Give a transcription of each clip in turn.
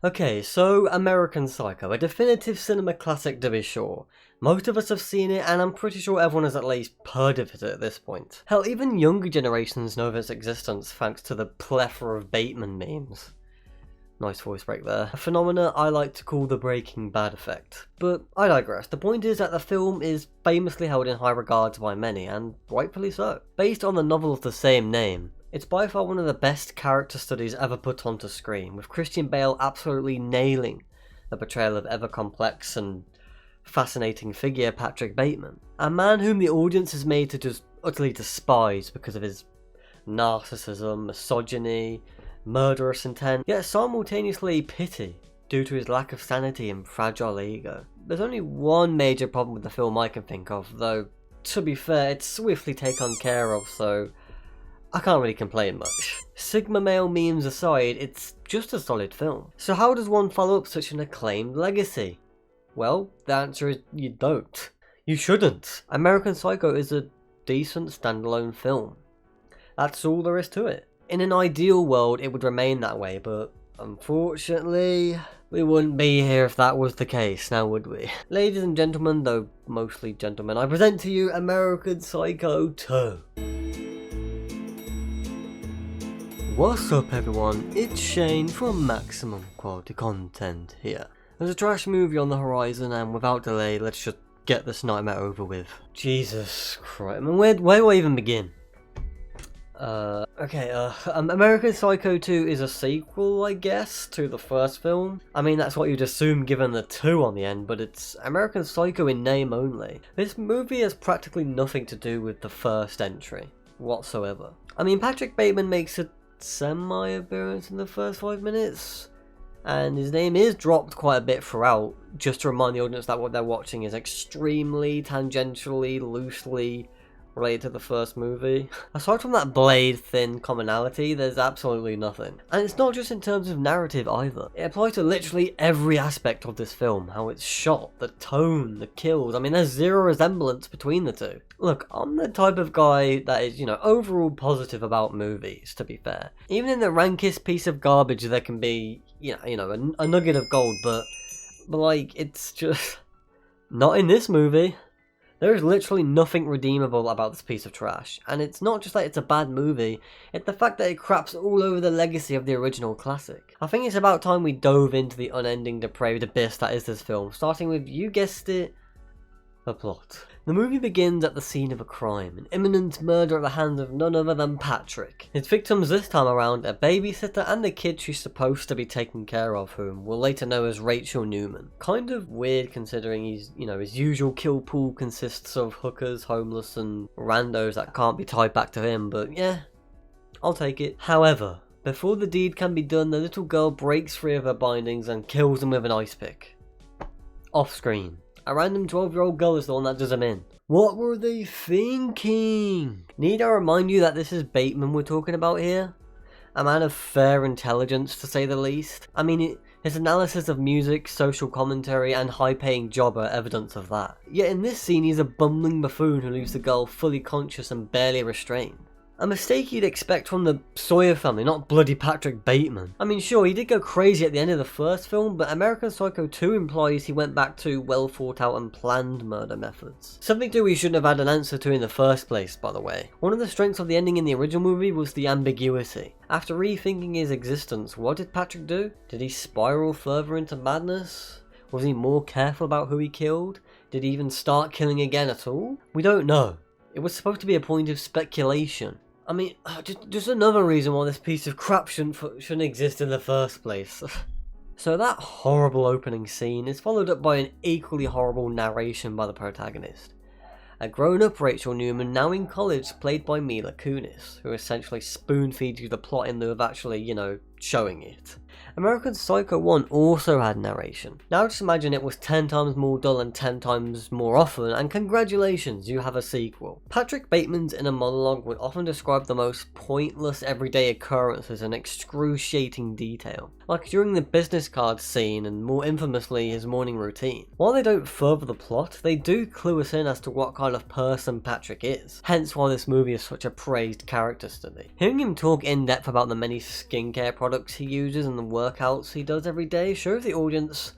Okay, so American Psycho, a definitive cinema classic to be sure. Most of us have seen it, and I'm pretty sure everyone has at least heard of it at this point. Hell, even younger generations know of its existence thanks to the plethora of Bateman memes. Nice voice break there. A phenomena I like to call the Breaking Bad effect. But I digress. The point is that the film is famously held in high regards by many, and rightfully so. Based on the novel of the same name, it's by far one of the best character studies ever put onto screen, with Christian Bale absolutely nailing the portrayal of ever-complex and fascinating figure Patrick Bateman. A man whom the audience is made to just utterly despise because of his narcissism, misogyny, murderous intent, yet simultaneously pity due to his lack of sanity and fragile ego. There's only one major problem with the film I can think of, though to be fair, it's swiftly taken care of, so I can't really complain much. Sigma male memes aside, it's just a solid film. So how does one follow up such an acclaimed legacy? Well, the answer is you don't. You shouldn't. American Psycho is a decent standalone film. That's all there is to it. In an ideal world, it would remain that way, but unfortunately, we wouldn't be here if that was the case, now would we? Ladies and gentlemen, though mostly gentlemen, I present to you American Psycho 2. What's up everyone, it's Shane from Maximum Quality Content here. There's a trash movie on the horizon, and without delay, let's just get this nightmare over with. Jesus Christ, I mean, where do I even begin? American Psycho 2 is a sequel, I guess, to the first film. I mean, that's what you'd assume given the 2 on the end, but it's American Psycho in name only. This movie has practically nothing to do with the first entry, whatsoever. I mean, Patrick Bateman makes a semi-appearance in the first 5 minutes, and his name is dropped quite a bit throughout, just to remind the audience that what they're watching is extremely, tangentially, loosely related to the first movie. Aside from that blade-thin commonality, there's absolutely nothing. And it's not just in terms of narrative either. It applies to literally every aspect of this film. How it's shot, the tone, the kills. I mean, there's zero resemblance between the two. Look, I'm the type of guy that is, overall positive about movies, to be fair. Even in the rankest piece of garbage, there can be, a nugget of gold, but like, it's just not in this movie. There is literally nothing redeemable about this piece of trash, and it's not just that it's a bad movie, it's the fact that it craps all over the legacy of the original classic. I think it's about time we dove into the unending depraved abyss that is this film, starting with, you guessed it, the plot. The movie begins at the scene of a crime, an imminent murder at the hands of none other than Patrick. His victims this time around, a babysitter and the kid she's supposed to be taking care of, whom we'll later know as Rachel Newman. Kind of weird considering his usual kill pool consists of hookers, homeless and randos that can't be tied back to him, but yeah, I'll take it. However, before the deed can be done, the little girl breaks free of her bindings and kills him with an ice pick. Off screen. A random 12-year-old girl is the one that does him in. What were they thinking? Need I remind you that this is Bateman we're talking about here? A man of fair intelligence, to say the least. I mean, his analysis of music, social commentary, and high-paying job are evidence of that. Yet in this scene, he's a bumbling buffoon who leaves the girl fully conscious and barely restrained. A mistake you'd expect from the Sawyer family, not bloody Patrick Bateman. I mean, sure, he did go crazy at the end of the first film, but American Psycho 2 implies he went back to well thought out and planned murder methods. Something we shouldn't have had an answer to in the first place, by the way. One of the strengths of the ending in the original movie was the ambiguity. After rethinking his existence, what did Patrick do? Did he spiral further into madness? Was he more careful about who he killed? Did he even start killing again at all? We don't know. It was supposed to be a point of speculation. I mean, just another reason why this piece of crap shouldn't exist in the first place. So that horrible opening scene is followed up by an equally horrible narration by the protagonist. A grown-up Rachel Newman, now in college, played by Mila Kunis, who essentially spoon-feeds you the plot in lieu of actually, showing it. American Psycho 1 also had narration. Now just imagine it was 10 times more dull and 10 times more often, and congratulations, you have a sequel. Patrick Bateman's inner monologue would often describe the most pointless everyday occurrences in excruciating detail, like during the business card scene and more infamously his morning routine. While they don't further the plot, they do clue us in as to what kind of person Patrick is, hence why this movie is such a praised character study. Hearing him talk in depth about the many skincare products he uses and the and workouts he does every day shows the audience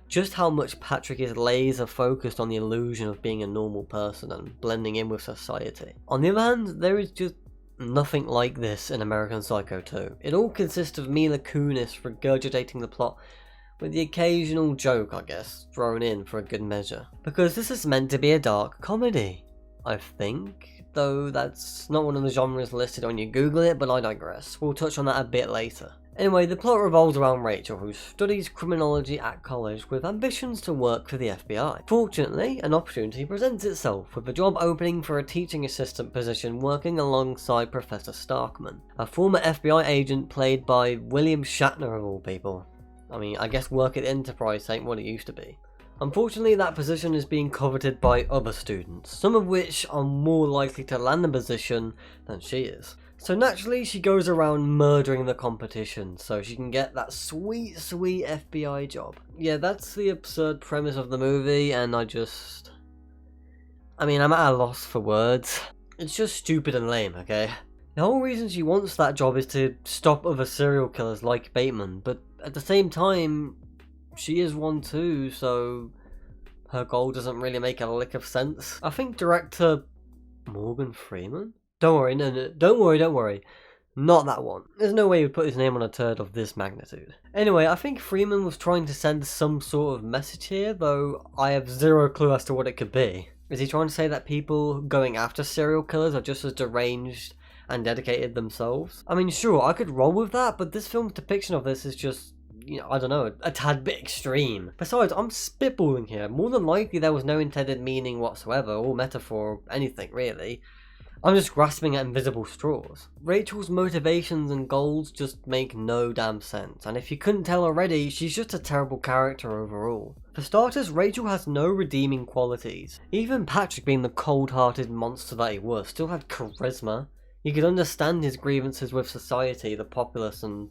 just how much Patrick is laser focused on the illusion of being a normal person and blending in with society. On the other hand, there is just nothing like this in American Psycho 2. It all consists of Mila Kunis regurgitating the plot with the occasional joke, I guess, thrown in for a good measure. Because this is meant to be a dark comedy, I think, though that's not one of the genres listed when you Google it, but I digress. We'll touch on that a bit later. Anyway, the plot revolves around Rachel, who studies criminology at college with ambitions to work for the FBI. Fortunately, an opportunity presents itself, with a job opening for a teaching assistant position working alongside Professor Starkman, a former FBI agent played by William Shatner of all people. I mean, I guess work at Enterprise ain't what it used to be. Unfortunately, that position is being coveted by other students, some of which are more likely to land the position than she is. So naturally, she goes around murdering the competition so she can get that sweet, sweet FBI job. Yeah, that's the absurd premise of the movie, and I'm at a loss for words. It's just stupid and lame, okay? The whole reason she wants that job is to stop other serial killers like Bateman, but at the same time, she is one too, so her goal doesn't really make a lick of sense. I think director Morgan Freeman? Don't worry, don't worry. Not that one. There's no way he would put his name on a turd of this magnitude. Anyway, I think Freeman was trying to send some sort of message here, though I have zero clue as to what it could be. Is he trying to say that people going after serial killers are just as deranged and dedicated themselves? I mean, sure, I could roll with that, but this film's depiction of this is just, I don't know, a tad bit extreme. Besides, I'm spitballing here. More than likely there was no intended meaning whatsoever, or metaphor, or anything really. I'm just grasping at invisible straws. Rachel's motivations and goals just make no damn sense, and if you couldn't tell already, she's just a terrible character overall. For starters, Rachel has no redeeming qualities. Even Patrick, being the cold-hearted monster that he was, still had charisma. You could understand his grievances with society, the populace, and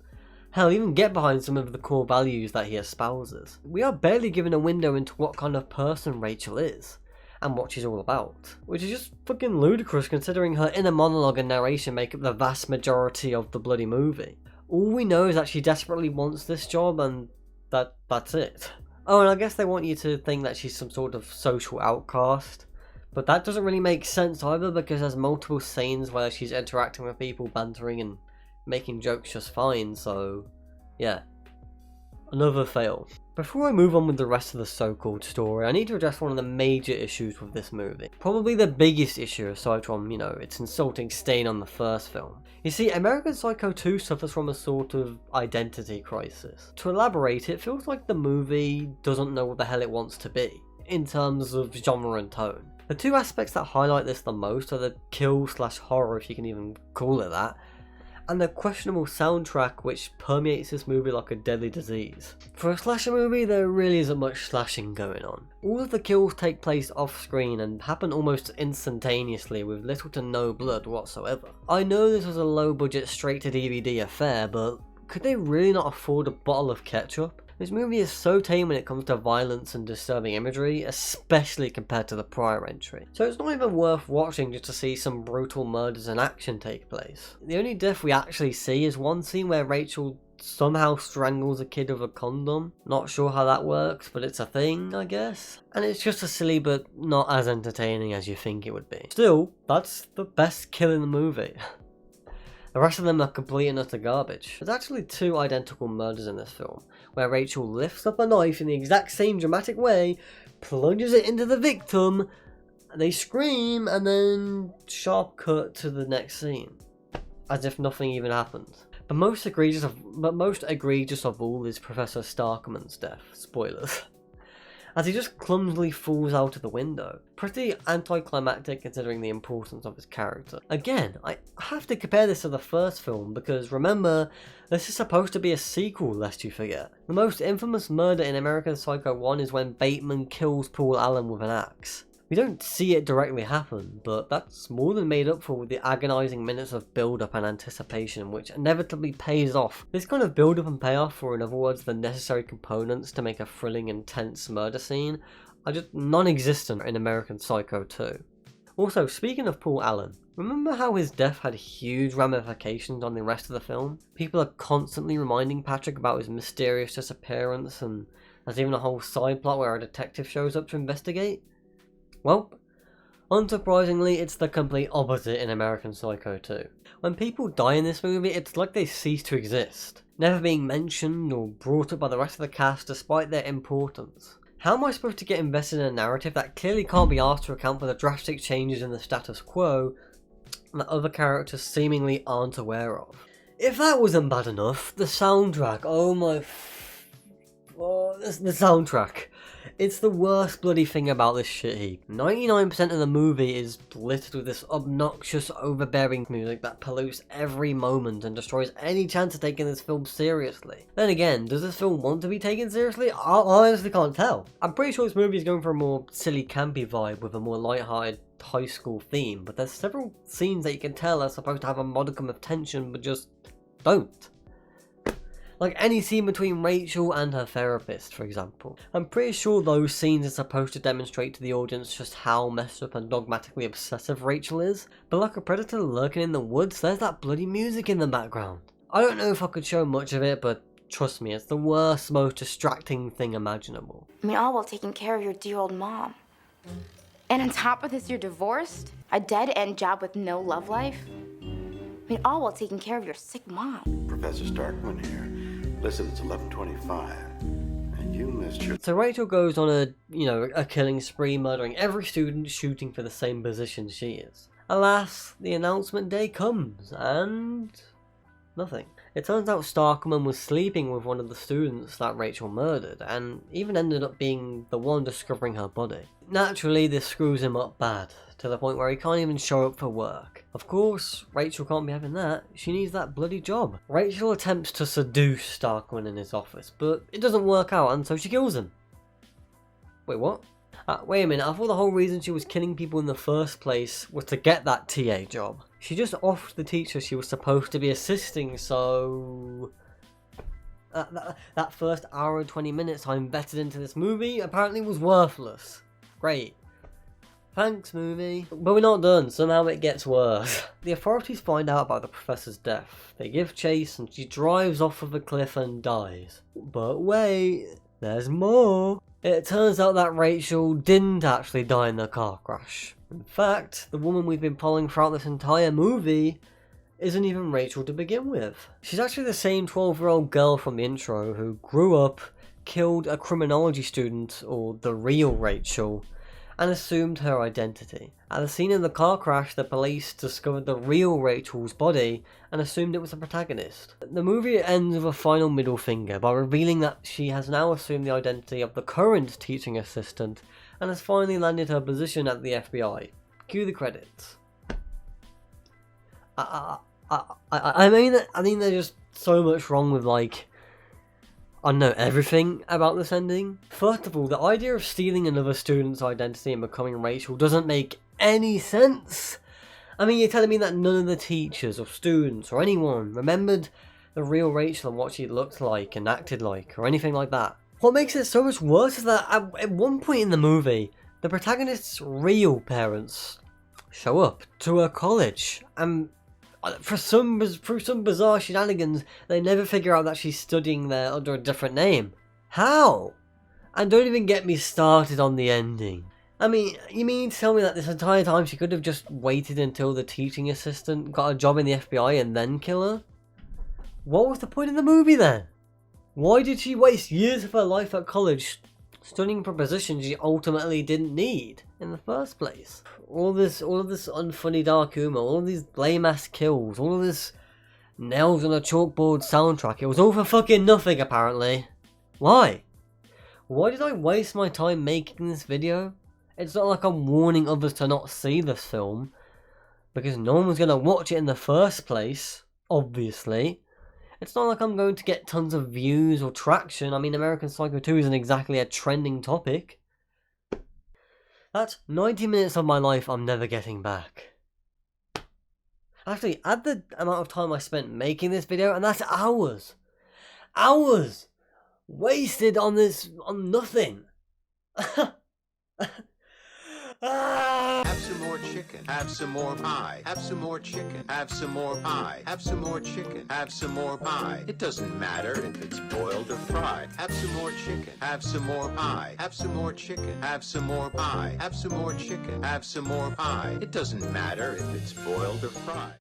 hell, even get behind some of the core values that he espouses. We are barely given a window into what kind of person Rachel is, and what she's all about, which is just fucking ludicrous considering her inner monologue and narration make up the vast majority of the bloody movie. All we know is that she desperately wants this job, and that's it. Oh, and I guess they want you to think that she's some sort of social outcast, but that doesn't really make sense either, because there's multiple scenes where she's interacting with people, bantering and making jokes just fine, so yeah. Another fail. Before I move on with the rest of the so-called story, I need to address one of the major issues with this movie. Probably the biggest issue aside from, its insulting stain on the first film. You see, American Psycho 2 suffers from a sort of identity crisis. To elaborate, it feels like the movie doesn't know what the hell it wants to be, in terms of genre and tone. The two aspects that highlight this the most are the kill/horror, if you can even call it that, and the questionable soundtrack which permeates this movie like a deadly disease. For a slasher movie, there really isn't much slashing going on. All of the kills take place off screen and happen almost instantaneously with little to no blood whatsoever. I know this was a low budget straight to DVD affair, but could they really not afford a bottle of ketchup? This movie is so tame when it comes to violence and disturbing imagery, especially compared to the prior entry. So it's not even worth watching just to see some brutal murders and action take place. The only death we actually see is one scene where Rachel somehow strangles a kid with a condom. Not sure how that works, but it's a thing, I guess. And it's just as silly but not as entertaining as you think it would be. Still, that's the best kill in the movie. The rest of them are complete and utter garbage. There's actually two identical murders in this film, where Rachel lifts up a knife in the exact same dramatic way, plunges it into the victim, they scream, and then sharp cut to the next scene, as if nothing even happened. But most egregious of all is Professor Starkman's death. Spoilers. As he just clumsily falls out of the window. Pretty anticlimactic considering the importance of his character. Again, I have to compare this to the first film because remember, this is supposed to be a sequel lest you forget. The most infamous murder in American Psycho 1 is when Bateman kills Paul Allen with an axe. We don't see it directly happen, but that's more than made up for with the agonising minutes of build-up and anticipation which inevitably pays off. This kind of build-up and payoff, or in other words the necessary components to make a thrilling, intense murder scene, are just non-existent in American Psycho 2. Also, speaking of Paul Allen, Remember how his death had huge ramifications on the rest of the film? People are constantly reminding Patrick about his mysterious disappearance, and there's even a whole side plot where a detective shows up to investigate. Well, unsurprisingly, it's the complete opposite in American Psycho 2. When people die in this movie, it's like they cease to exist, never being mentioned or brought up by the rest of the cast despite their importance. How am I supposed to get invested in a narrative that clearly can't be asked to account for the drastic changes in the status quo that other characters seemingly aren't aware of? If that wasn't bad enough, the soundtrack, the soundtrack. It's the worst bloody thing about this shit heap. 99% of the movie is littered with this obnoxious, overbearing music that pollutes every moment and destroys any chance of taking this film seriously. Then again, does this film want to be taken seriously? I honestly can't tell. I'm pretty sure this movie is going for a more silly, campy vibe with a more light-hearted high school theme, but there's several scenes that you can tell are supposed to have a modicum of tension, but just don't. Like any scene between Rachel and her therapist, for example. I'm pretty sure those scenes are supposed to demonstrate to the audience just how messed up and dogmatically obsessive Rachel is, but like a predator lurking in the woods, there's that bloody music in the background. I don't know if I could show much of it, but trust me, it's the worst, most distracting thing imaginable. I mean, all while taking care of your dear old mom. And on top of this, you're divorced? A dead-end job with no love life? I mean, all while taking care of your sick mom. Professor Starkman here. Listen, it's 11:25, and you missed your... So Rachel goes on a killing spree, murdering every student, shooting for the same position she is. Alas, the announcement day comes, and... nothing. It turns out Starkman was sleeping with one of the students that Rachel murdered, and even ended up being the one discovering her body. Naturally, this screws him up bad, to the point where he can't even show up for work. Of course, Rachel can't be having that, she needs that bloody job. Rachel attempts to seduce Starkman in his office, but it doesn't work out, and so she kills him. Wait, what? Wait a minute, I thought the whole reason she was killing people in the first place was to get that TA job. She just offed the teacher she was supposed to be assisting, so... That first hour and 20 minutes I invested into this movie apparently was worthless. Great. Thanks, movie. But we're not done, somehow it gets worse. The authorities find out about the professor's death. They give chase and she drives off of a cliff and dies. But wait, there's more. It turns out that Rachel didn't actually die in the car crash. In fact, the woman we've been following throughout this entire movie isn't even Rachel to begin with. She's actually the same 12-year-old girl from the intro who grew up, killed a criminology student, or the real Rachel, and assumed her identity. At the scene of the car crash, the police discovered the real Rachel's body and assumed it was the protagonist. The movie ends with a final middle finger by revealing that she has now assumed the identity of the current teaching assistant and has finally landed her position at the FBI. Cue the credits. I mean there's just so much wrong with, like, I don't know, everything about this ending. First of all, the idea of stealing another student's identity and becoming Rachel doesn't make any sense. I mean, you're telling me that none of the teachers or students or anyone remembered the real Rachel and what she looked like and acted like or anything like that. What makes it so much worse is that at one point in the movie, the protagonist's real parents show up to her college, and through some bizarre shenanigans, they never figure out that she's studying there under a different name. How? And don't even get me started on the ending. I mean, you mean to tell me that this entire time she could have just waited until the teaching assistant got a job in the FBI and then kill her? What was the point of the movie then? Why did she waste years of her life at college studying for positions she ultimately didn't need in the first place? All of this unfunny dark humor, all of these lame ass kills, all of this nails on a chalkboard soundtrack, it was all for fucking nothing apparently. Why? Why did I waste my time making this video? It's not like I'm warning others to not see this film, because no one was gonna watch it in the first place, obviously. It's not like I'm going to get tons of views or traction. I mean, American Psycho 2 isn't exactly a trending topic. That's 90 minutes of my life I'm never getting back. Actually, add the amount of time I spent making this video, and that's hours. Hours! Wasted on nothing. Have some more chicken. Have some more pie. Have some more chicken. Have some more pie. Have some more chicken. Have some more pie. It doesn't matter if it's boiled or fried. Have some more chicken. Have some more pie. Have some more chicken. Have some more pie. Have some more chicken. Have some more pie. It doesn't matter if it's boiled or fried.